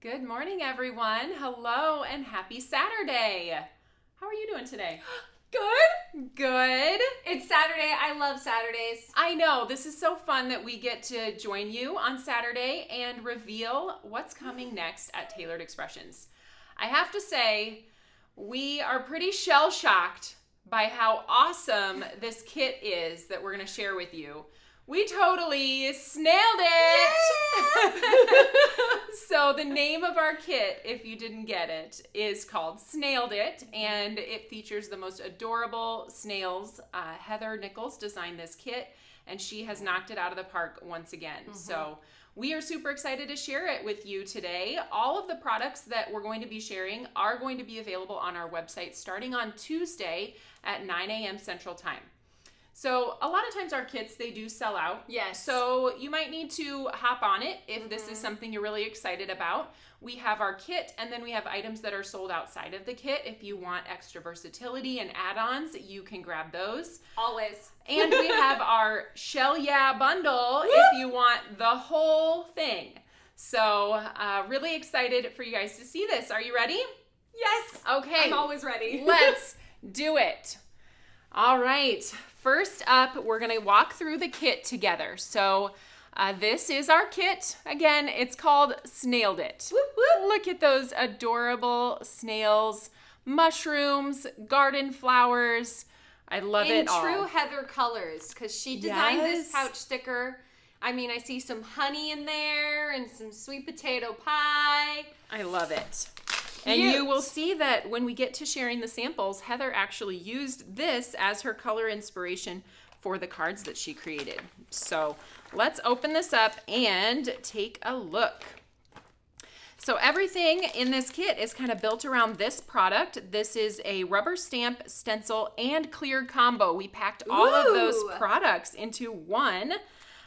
Good morning, everyone. Hello and happy Saturday. How are you doing today? Good. Good. It's Saturday. I love Saturdays. I know. This is so fun that we get to join you on Saturday and reveal what's coming next at Tailored Expressions. I have to say, we are pretty shell-shocked by how awesome this kit is that we're going to share with you. We totally snailed it! So the name of our kit, if you didn't get it, is called Snailed It, and it features the most adorable snails. Heather Nichols designed this kit, and she has knocked it out of the park once again. So we are super excited to share it with you today. All of the products that we're going to be sharing are going to be available on our website starting on Tuesday at 9 a.m. Central Time. So a lot of times our kits, they do sell out. Yes. So you might need to hop on it if this is something you're really excited about. We have our kit, and then we have items that are sold outside of the kit. If you want extra versatility and add-ons, you can grab those. Always. And we have our Shell Yeah bundle if you want the whole thing. So really excited for you guys to see this. Are you ready? Yes. Okay. I'm always ready. Let's do it. All right. First up, we're going to walk through the kit together. So this is our kit. Again, it's called Snailed It. Whoop, whoop. Look at those adorable snails, mushrooms, garden flowers. I love it all. In true Heather colors, because she designed this Yes. pouch sticker. I mean, I see some honey in there and some sweet potato pie. I love it. And you will see that when we get to sharing the samples, Heather actually used this as her color inspiration for the cards that she created. So let's open this up and take a look. So everything in this kit is kind of built around this product. This is a rubber stamp, stencil, and clear combo. We packed all of those products into one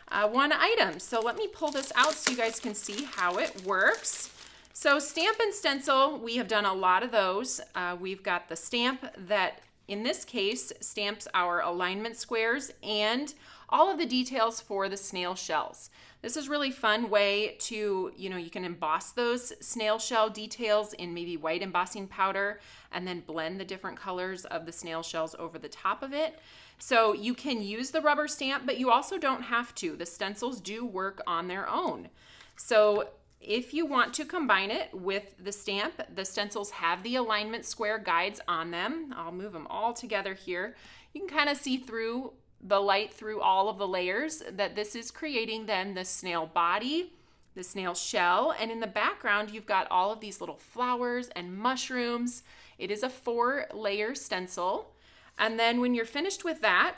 item. So let me pull this out so you guys can see how it works. So stamp and stencil, we have done a lot of those. We've got the stamp that, in this case, stamps our alignment squares and all of the details for the snail shells. This is a really fun way to, you can emboss those snail shell details in maybe white embossing powder and then blend the different colors of the snail shells over the top of it. So you can use the rubber stamp, but you also don't have to. The stencils do work on their own. So if you want to combine it with the stamp, the stencils have the alignment square guides on them. I'll move them all together here. You can kind of see through the light through all of the layers that this is creating then the snail body, the snail shell, and in the background you've got all of these little flowers and mushrooms. It is a 4-layer stencil. And then when you're finished with that,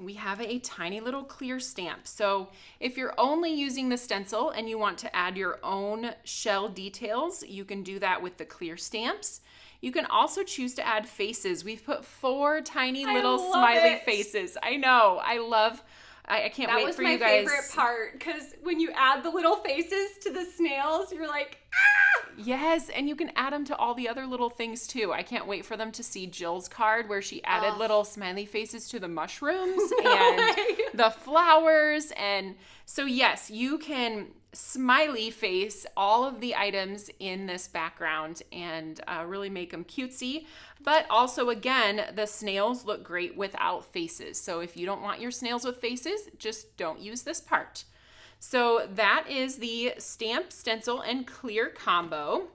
we have a tiny little clear stamp. So if you're only using the stencil and you want to add your own shell details, you can do that with the clear stamps. You can also choose to add faces. We've put 4 tiny little smiley faces. I know. I can't wait for you guys. That was my favorite part, because when you add the little faces to the snails, you're like, ah! Yes, and you can add them to all the other little things too. I can't wait for them to see Jill's card where she added little smiley faces to the mushrooms and the flowers. And so yes, you can smiley face all of the items in this background and really make them cutesy. But also, again, the snails look great without faces. So if you don't want your snails with faces, just don't use this part. So that is the stamp, stencil, and clear combo.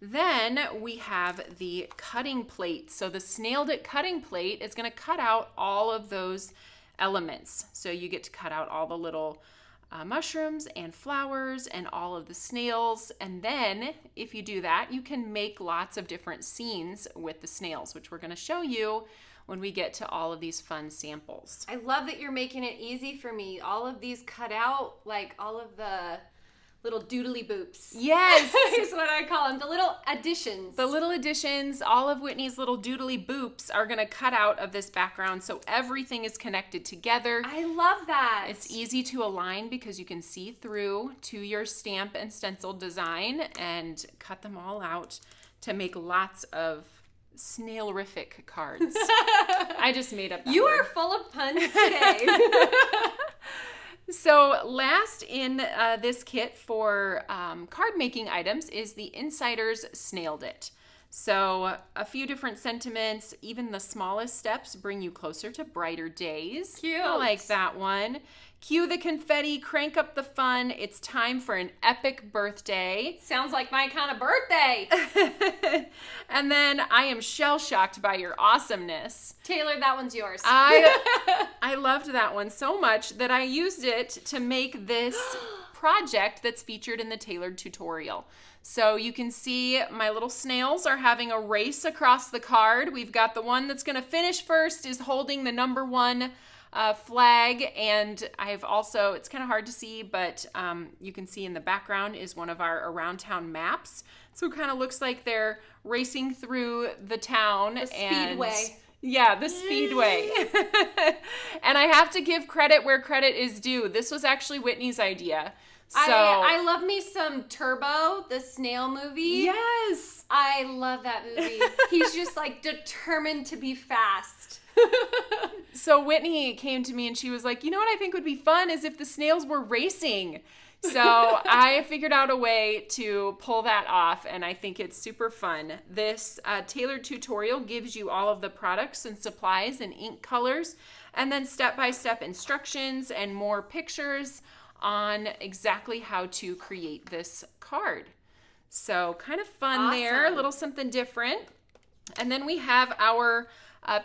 Then we have the cutting plate. So the Snailed It cutting plate is going to cut out all of those elements. So you get to cut out all the little mushrooms and flowers and all of the snails. And then if you do that, you can make lots of different scenes with the snails, which we're going to show you when we get to all of these fun samples. I love that you're making it easy for me. All of these cut out, like all of the little doodly boops. Yes! Is what I call them. The little additions. The little additions, all of Whitney's little doodly boops are going to cut out of this background so everything is connected together. I love that. It's easy to align because you can see through to your stamp and stencil design and cut them all out to make lots of snailrific cards. I just made up that You word. are full of puns today. So last in this kit for card making items is the Insider's Snailed It. So a few different sentiments, even the smallest steps bring you closer to brighter days. Cute. I like that one. Cue the confetti, crank up the fun. It's time for an epic birthday. Sounds like my kind of birthday. And then I am shell-shocked by your awesomeness. Taylor, that one's yours. I loved that one so much that I used it to make this project that's featured in the tailored tutorial. So you can see my little snails are having a race across the card. We've got the one that's going to finish first is holding the number 1 flag, and I've also, it's kind of hard to see, but you can see in the background is one of our around town maps. So it kind of looks like they're racing through the town. The speedway. Yeah, the speedway. And I have to give credit where credit is due. This was actually Whitney's idea. So I love me some Turbo, the snail movie. Yes. I love that movie. He's just like determined to be fast. So Whitney came to me and she was like, you know what I think would be fun is if the snails were racing. So I figured out a way to pull that off, and I think it's super fun. This tailored tutorial gives you all of the products and supplies and ink colors, and then step-by-step instructions and more pictures on exactly how to create this card. So kind of fun there, a little something different. And then we have our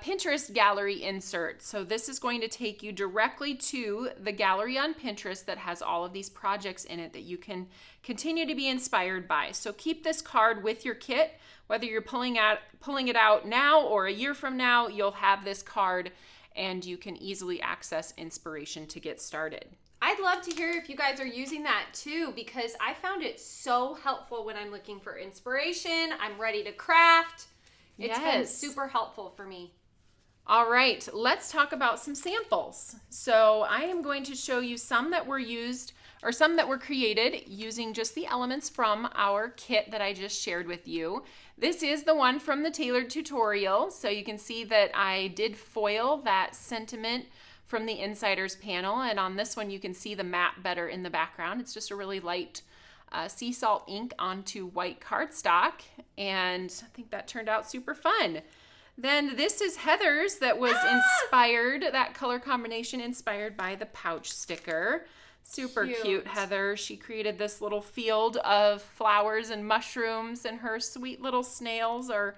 Pinterest gallery insert. So this is going to take you directly to the gallery on Pinterest that has all of these projects in it that you can continue to be inspired by. So keep this card with your kit, whether you're pulling it out now or a year from now, you'll have this card and you can easily access inspiration to get started. I'd love to hear if you guys are using that too, because I found it so helpful when I'm looking for inspiration. I'm ready to craft. It's been super helpful for me. All right, let's talk about some samples. So I am going to show you some that were used or some that were created using just the elements from our kit that I just shared with you. This is the one from the tailored tutorial. So you can see that I did foil that sentiment from the Insider's panel. And on this one, you can see the map better in the background. It's just a really light sea salt ink onto white cardstock, and I think that turned out super fun. Then this is Heather's that was inspired, that color combination inspired by the pouch sticker. Super cute, Heather. She created this little field of flowers and mushrooms, and her sweet little snails are,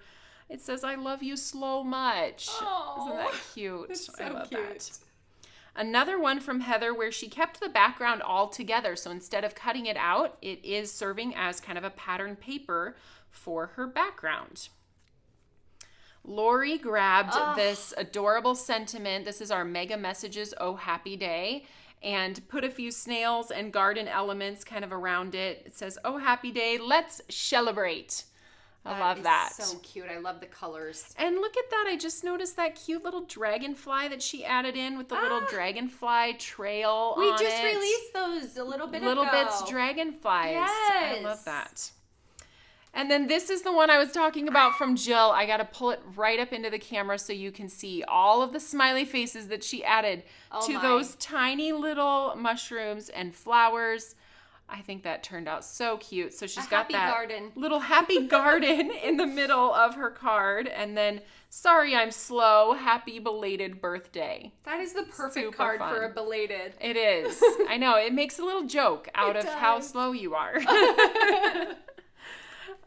it says, I love you slow much. Aww, isn't that cute? It's so I love cute. that. Another one from Heather where she kept the background all together. So instead of cutting it out, it is serving as kind of a pattern paper for her background. Lori grabbed this adorable sentiment. This is our Mega Messages Oh Happy Day, and put a few snails and garden elements kind of around it. It says, oh happy day, let's celebrate. I love that. So cute. I love the colors. And look at that. I just noticed that cute little dragonfly that she added in with the little dragonfly trail on it. We just released those a little bit ago. Little Bits dragonflies. Yes. I love that. And then this is the one I was talking about from Jill. I got to pull it right up into the camera so you can see all of the smiley faces that she added to those tiny little mushrooms and flowers. I think that turned out so cute. So she's got that little happy garden in the middle of her card. And then, sorry I'm slow, happy belated birthday. That is the perfect card for a belated. It is. I know. It makes a little joke out of how slow you are.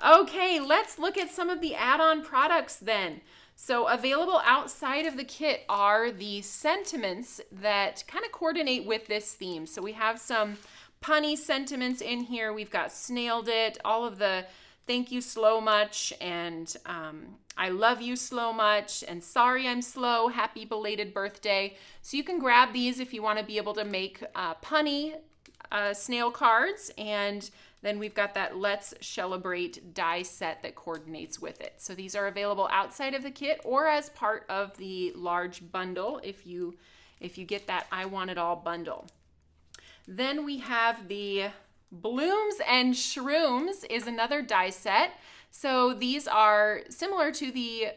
Okay, let's look at some of the add-on products then. So available outside of the kit are the sentiments that kind of coordinate with this theme. So we have some punny sentiments in here. We've got Snailed It, all of the thank you slow much, and I love you slow much, and sorry I'm slow, happy belated birthday. So you can grab these if you want to be able to make punny snail cards, and then we've got that Let's Celebrate die set that coordinates with it. So these are available outside of the kit or as part of the large bundle if you get that I Want It All bundle. Then we have the Blooms and Shrooms is another die set. So these are similar to the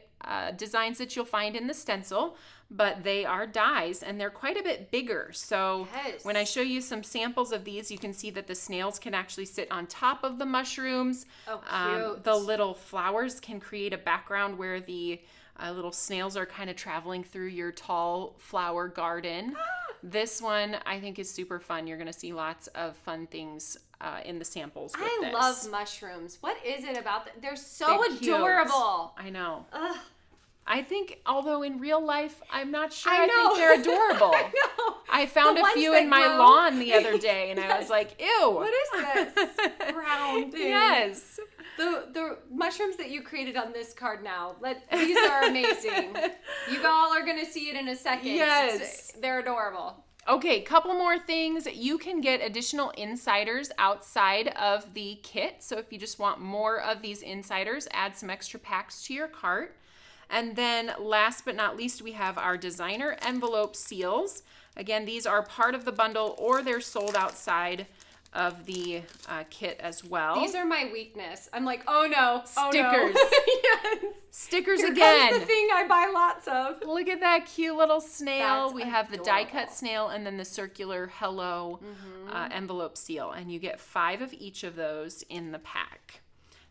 designs that you'll find in the stencil, but they are dies and they're quite a bit bigger. So Yes. when I show you some samples of these, you can see that the snails can actually sit on top of the mushrooms. Oh, cute. The little flowers can create a background where the little snails are kind of traveling through your tall flower garden. This one I think is super fun. You're going to see lots of fun things in the samples with I this. love mushrooms. What is it about them? They're so They're cute. adorable. I know. Ugh. I think, although in real life, I'm not sure. I I know. think they're adorable. I know. I found The a ones few that in my grow. lawn the other day, and I was like, ew. What is this? Brown thing. Yes. The mushrooms that you created on this card now, these are amazing. You all are going to see it in a second. Yes. They're adorable. Okay, couple more things. You can get additional insiders outside of the kit. So if you just want more of these insiders, add some extra packs to your cart. And then last but not least, we have our designer envelope seals. Again, these are part of the bundle or they're sold outside of the kit as well. These are my weakness. I'm like, oh no, Stickers. Yes. Stickers Here again. comes the thing I buy lots of. Look at that cute little snail. That's We have the die adorable. cut snail and then the circular hello envelope seal. And you get 5 of each of those in the pack.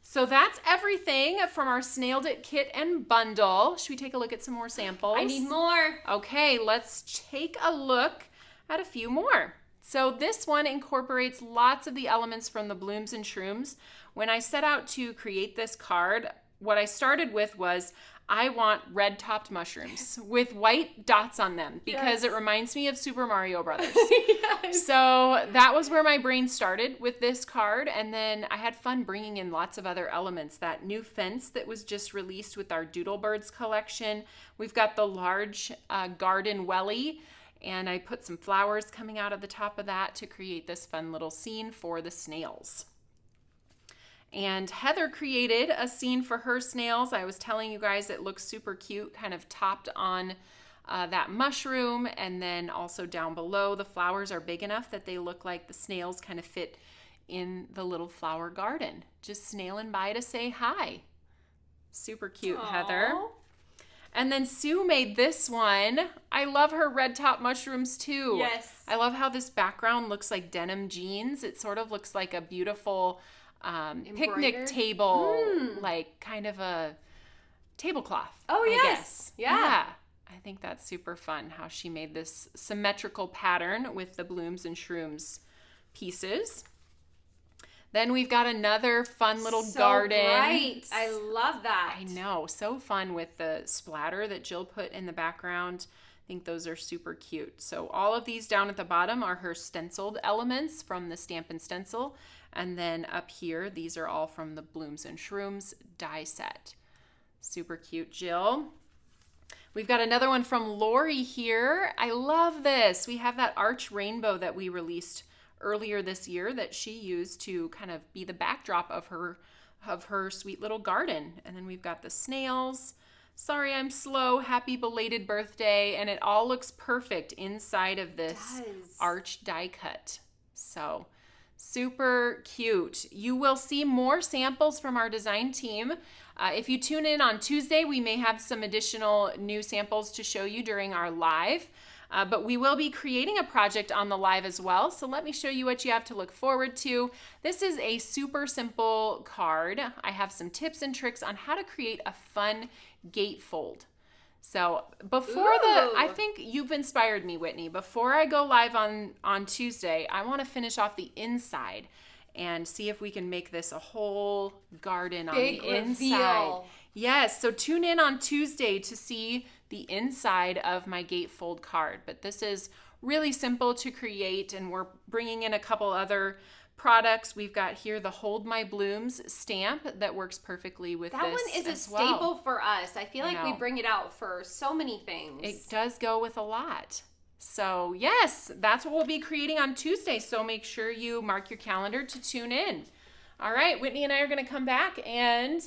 So that's everything from our Snailed It kit and bundle. Should we take a look at some more samples? I need more. Okay, let's take a look at a few more. So this one incorporates lots of the elements from the Blooms and Shrooms. When I set out to create this card, what I started with was I want red topped mushrooms with white dots on them because it reminds me of Super Mario Brothers. Yes. So that was where my brain started with this card. And then I had fun bringing in lots of other elements. That new fence that was just released with our Doodlebirds collection. We've got the large garden welly. And I put some flowers coming out of the top of that to create this fun little scene for the snails. And Heather created a scene for her snails. I was telling you guys it looks super cute, kind of topped on that mushroom. And then also down below, the flowers are big enough that they look like the snails kind of fit in the little flower garden. Just snailing by to say hi. Super cute, Aww. Heather. And then Sue made this one. I love her red top mushrooms too. Yes. I love how this background looks like denim jeans. It sort of looks like a beautiful picnic Embroidered? table, like kind of a tablecloth. Oh, I yes. guess. Yeah. I think that's super fun how she made this symmetrical pattern with the Blooms and Shrooms pieces. Then we've got another fun little garden. Bright. I love that. I know. So fun with the splatter that Jill put in the background. I think those are super cute. So all of these down at the bottom are her stenciled elements from the Stamp and Stencil. And then up here, these are all from the Blooms and Shrooms die set. Super cute, Jill. We've got another one from Lori here. I love this. We have that arch rainbow that we released earlier this year that she used to kind of be the backdrop of her sweet little garden. And then we've got the snails. Sorry, I'm slow. Happy belated birthday. And it all looks perfect inside of this arch die cut. So super cute. You will see more samples from our design team. If you tune in on Tuesday, we may have some additional new samples to show you during our live. But we will be creating a project on the live as well. So let me show you what you have to look forward to. This is a super simple card. I have some tips and tricks on how to create a fun gatefold. So I think you've inspired me, Whitney. Before I go live on Tuesday, I want to finish off the inside and see if we can make this a whole garden on the inside. Yes, so tune in on Tuesday to see the inside of my gatefold card. But this is really simple to create, and we're bringing in a couple other products. We've got here the Hold My Blooms stamp that works perfectly with that this one is a as staple well. for us. I feel like we bring it out for so many things. It does go with a lot. So yes, that's what we'll be creating on Tuesday. So make sure you mark your calendar to tune in. All right, Whitney and I are going to come back and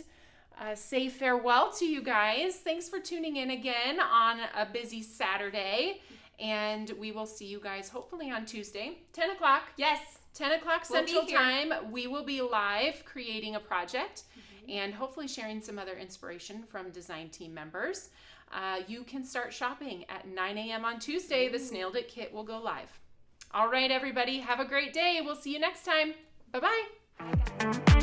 say farewell to you guys. Thanks for tuning in again on a busy Saturday. And we will see you guys hopefully on Tuesday, 10 o'clock. Yes. 10 o'clock Central here. Time. We will be live creating a project and hopefully sharing some other inspiration from design team members. you can start shopping at 9 a.m. on Tuesday. The Snailed It kit will go live. All right, everybody, have a great day. We'll see you next time. Bye-bye. Bye, guys.